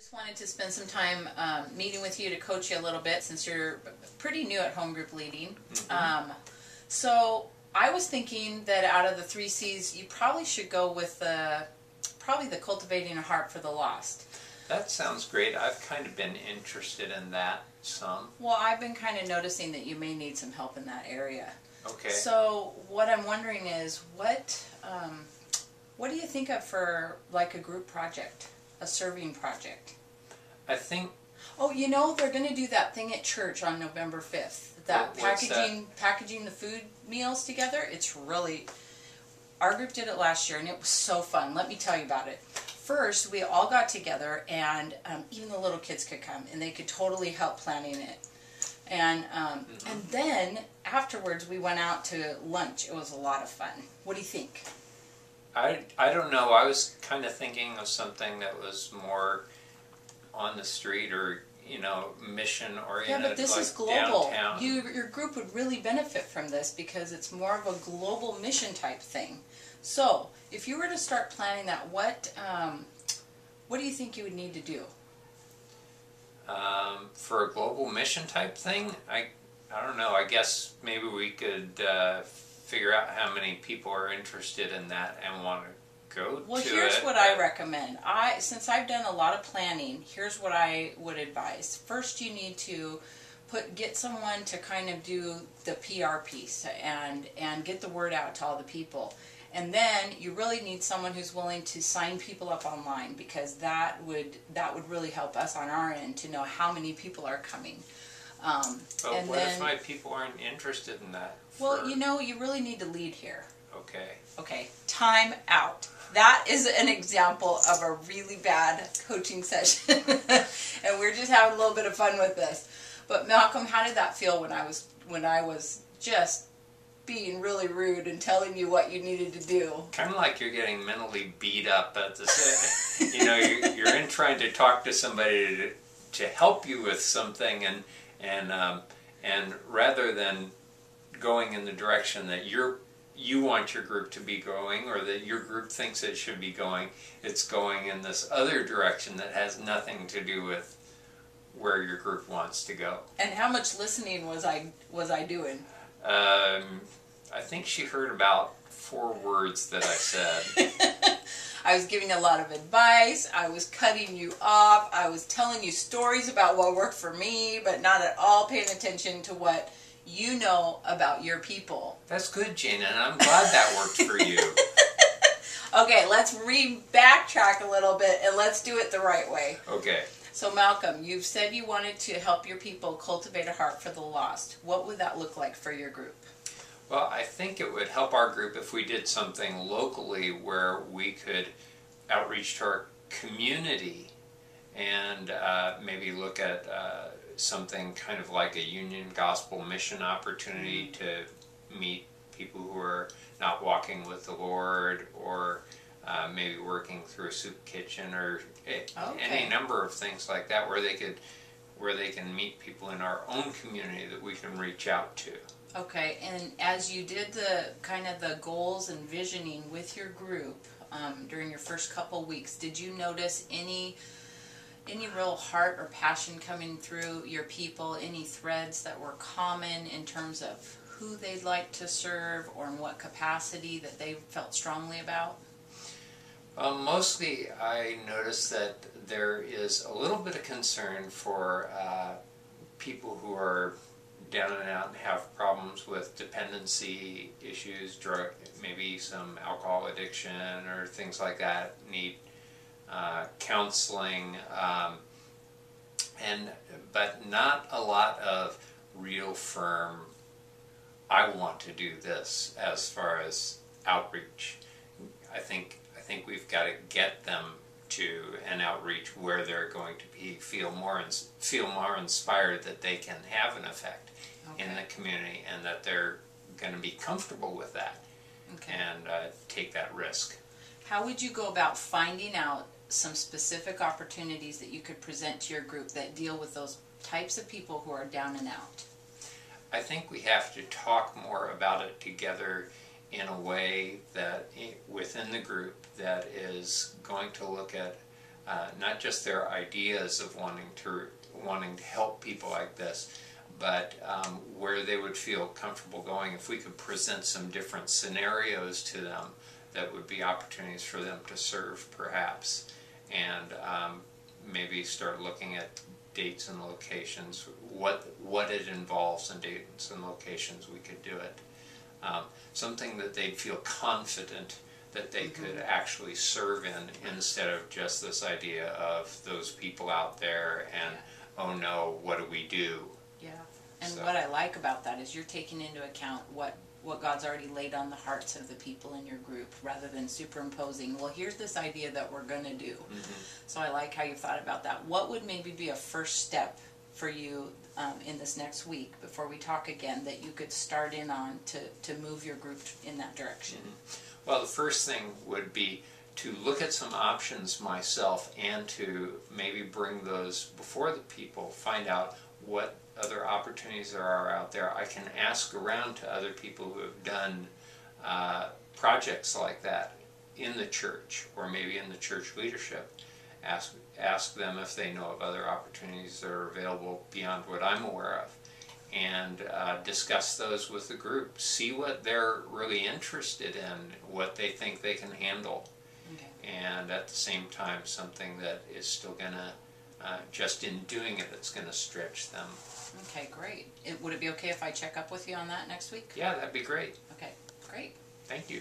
Just wanted to spend some time meeting with you to coach you a little bit since you're pretty new at home group leading. So I was thinking that out of the 3 C's, you probably should go with the cultivating a heart for the lost. That sounds great. I've kind of been interested in that some. Well, I've been kind of noticing that you may need some help in that area. Okay. So what I'm wondering is what do you think of for like a group project, a serving project? I think. Oh, you know, they're going to do that thing at church on November 5th. That packaging the food meals together. It's really, our group did it last year and it was so fun. Let me tell you about it. First, we all got together and even the little kids could come and they could totally help planning it. And then afterwards we went out to lunch. It was a lot of fun. What do you think? I don't know. I was kind of thinking of something that was more on the street or, you know, mission oriented. Yeah, but this like is global. Downtown. Your group would really benefit from this because it's more of a global mission type thing. So, if you were to start planning that, what do you think you would need to do? For a global mission type thing, I don't know. I guess maybe we could figure out how many people are interested in that and want to go to it. Well, here's what I recommend. Since I've done a lot of planning, here's what I would advise. First, you need to get someone to kind of do the PR piece and get the word out to all the people. And then you really need someone who's willing to sign people up online because that would really help us on our end to know how many people are coming. But what if my people aren't interested in that? Well, you know, you really need to lead here. Okay. Okay, time out. That is an example of a really bad coaching session. And we're just having a little bit of fun with this. But Malcolm, how did that feel when I was just being really rude and telling you what you needed to do? Kind of like you're getting mentally beat up at the you know, you're in trying to talk to somebody to help you with something and rather than going in the direction that you want your group to be going or that your group thinks it should be going, it's going in this other direction that has nothing to do with where your group wants to go. And how much listening was I doing? I think she heard about 4 words that I said. I was giving a lot of advice, I was cutting you off, I was telling you stories about what worked for me, but not at all paying attention to what you know about your people. That's good, Jana, and I'm glad that worked for you. Okay, let's backtrack a little bit and let's do it the right way. Okay. So Malcolm, you've said you wanted to help your people cultivate a heart for the lost. What would that look like for your group? Well, I think it would help our group if we did something locally where we could outreach to our community and maybe look at something kind of like a Union Gospel mission opportunity to meet people who are not walking with the Lord or maybe working through a soup kitchen or any number of things like that where they can meet people in our own community that we can reach out to. Okay, and as you did the kind of the goals and visioning with your group during your first couple weeks, did you notice any real heart or passion coming through your people, any threads that were common in terms of who they'd like to serve or in what capacity that they felt strongly about? Mostly I noticed that there is a little bit of concern for people who are down and out and have problems with dependency issues, maybe some alcohol addiction or things like that, need counseling, but not a lot of real firm, I want to do this as far as outreach. I think we've got to get them to an outreach where they're going to feel more inspired that they can have an effect in the community and that they're going to be comfortable with that and take that risk. How would you go about finding out some specific opportunities that you could present to your group that deal with those types of people who are down and out? I think we have to talk more about it together in a way that within the group that is going to look at not just their ideas of wanting to help people like this, but where they would feel comfortable going. If we could present some different scenarios to them, that would be opportunities for them to serve, perhaps, and maybe start looking at dates and locations, what it involves in dates and locations, we could do it. Something that they'd feel confident that they could actually serve in, instead of just this idea of those people out there and, oh no, what do we do? Yeah, and what I like about that is you're taking into account what God's already laid on the hearts of the people in your group, rather than superimposing, well, here's this idea that we're going to do. So I like how you thought about that. What would maybe be a first step for you in this next week, before we talk again, that you could start in on to move your group in that direction? Well, the first thing would be to look at some options myself, and to maybe bring those before the people, find out what other opportunities there are out there. I can ask around to other people who have done projects like that in the church, or maybe in the church leadership. Ask them if they know of other opportunities that are available beyond what I'm aware of, and discuss those with the group. See what they're really interested in, what they think they can handle. And at the same time, something that is still going to, just in doing it, it's going to stretch them. Okay, great. Would it be okay if I check up with you on that next week? Yeah, that'd be great. Okay, great. Thank you.